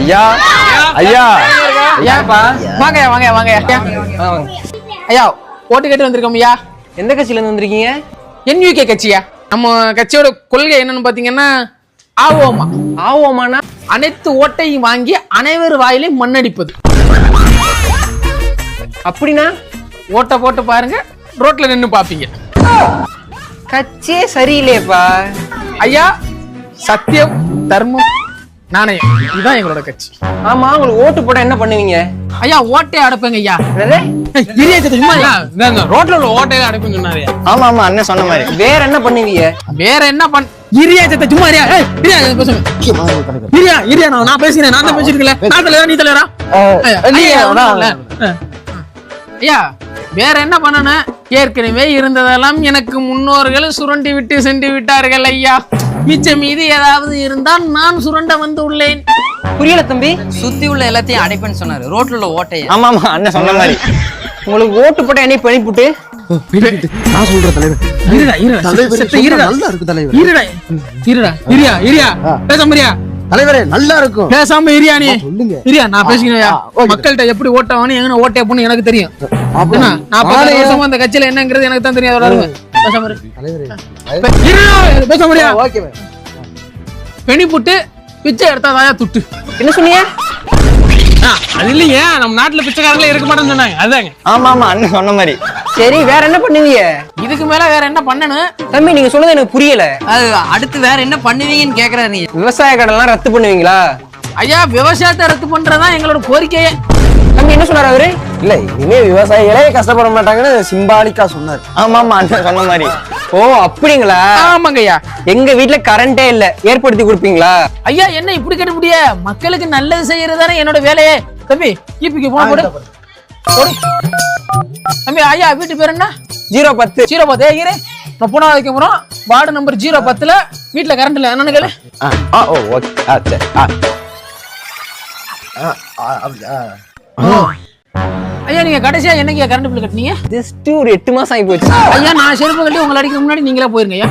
ஐயா ஐயா ஐயாப்பா வாங்க வாங்க வாங்க ஐயா ஓட்டு கேட்டு வந்திருக்கோம் ஐயா. எந்த கட்சியில இருந்து வந்திருக்கீங்க? NUK கட்சியா? நம்ம கட்சியோட கொள்கை என்னன்னு பாத்தீங்கன்னா ஆவோமா. ஆவோமானா அனைத்து ஓட்டையும் வாங்கி அனைவர் வாயிலையும் மண்ணடிப்பது. அப்படின்னா ஓட்டை போட்டு பாருங்க, ரோட்ல நின்னு பாப்பீங்க. கட்சியே சரியில்லையப்பா. ஐயா சத்தியம் தர்மம் நாணயம் இதுதான் எங்களோட கட்சி. ஆமா, உங்களுக்கு ஓட்டு போட்டா என்ன பண்ணுவீங்க? ஐயா ஓட்டை அடைப்பேங்க ஐயா. ரோட்ல உள்ள ஓட்டையில அடைப்புன்னு சொன்னாரு. ஆமா ஆமா, அண்ணன் சொன்ன மாதிரி. வேற என்ன பண்ணுவீங்க? வேற என்ன இரியாச்சத்தை சும்மா இரியா நான் பேசுறேன். நான் தான் பேசிருக்கல. நான் தலைவரா நீ தலைவரா? ஐயா வேற என்ன பண்ணணும்? ஏற்கனவே இருந்ததெல்லாம் எனக்கு முன்னோர்கள் சுரண்டி விட்டு சென்று விட்டார்கள் ஐயா. மிச்சம் மீது ஏதாவது இருந்தால் நான் சுரண்ட வந்து உள்ளேன். புரியல தம்பி. சுத்தி உள்ள எல்லாத்தையும் அடைப்பேன்னு சொன்னாரு, ரோட்ல உள்ள ஓட்டைய. ஆமா ஆமா, அண்ணன் சொன்ன மாதிரி. உங்களுக்கு ஓட்டு போட்ட என்னை பண்ணிப்புட்டு நான் சொல்றேன் தலைவர். தலைவரே நல்லா இருக்கும். பேசாம இரியா நீ. இரியா நான் பேசிக்கிறேன். மக்கள்கிட்ட எப்படி ஓட்டவானு எங்க ஓட்டே பண்ணு எனக்கு தெரியும். நான் 40 வருஷமா அந்த கட்சியில என்னங்கிறது எனக்கு தான் தெரியாது. பேசாம பேச ஓகே. பெணி புட்டு பிச்சை எடுத்தாதாயா துட்டு. என்ன சொன்னீங்க? அது இல்லையே, நம்ம நாட்டுல பிச்சைக்காரங்களே இருக்க மாட்டேன்னு சொன்னாங்க. அதாங்க. ஆமா ஆமா, அண்ணன் சொன்ன மாதிரி. சரி, வேற என்ன பண்ணுவீங்க? இதுக்கு மேல வேற என்ன பண்ணணும்? தம்பி நீங்க சொன்னது எனக்கு புரியல. அது அடுத்து வேற என்ன பண்ணுவீங்கன்னு கேக்குறாரு. நீங்க விவசாய கடன்லாம் ரத்து பண்ணுவீங்களா? ஐயா விவசாயத்தை ரத்து பண்றதுதான் எங்களோட கோரிக்கையே. தம்பி என்ன சொன்னாரு அவரு? இல்ல இனிமே விவசாயிகளே கஷ்டப்பட மாட்டாங்கன்னு சிம்பாலிக்கா சொன்னார். ஆமா ஆமா, அண்ணன் சொன்ன மாதிரி. ஓ அப்படிங்களா? ஆமாங்க ஐயா. எங்க வீட்டுல கரண்டே இல்ல, ஏற்படுத்தி கொடுப்பீங்களா? ஐயா என்ன இப்படி கேட்ட முடிய? மக்களுக்கு நல்லது செய்யறதுதானே என்னோட வேலையே. தம்பி இப்பிக்கு போன போடு. தம்பி ஐயா வீட்டு பேர் என்ன? 010. 010 இரு. நான் போனா வைக்க போறோம். வார்டு நம்பர் 010ல வீட்டுல கரண்ட் இல்ல. என்னன்னு கேளு. ஓ ஓகே. ஐயா நீங்க கடைசியா என்னைக்கு கரண்ட் பில் கட்டினீங்க? ஜஸ்ட் ஒரு 8 மாசம் ஆகி போச்சு. ஐயா நான் செருப்பு கட்டி உங்களை அடிக்க முன்னாடி நீங்களே போயிருங்க ஐயா.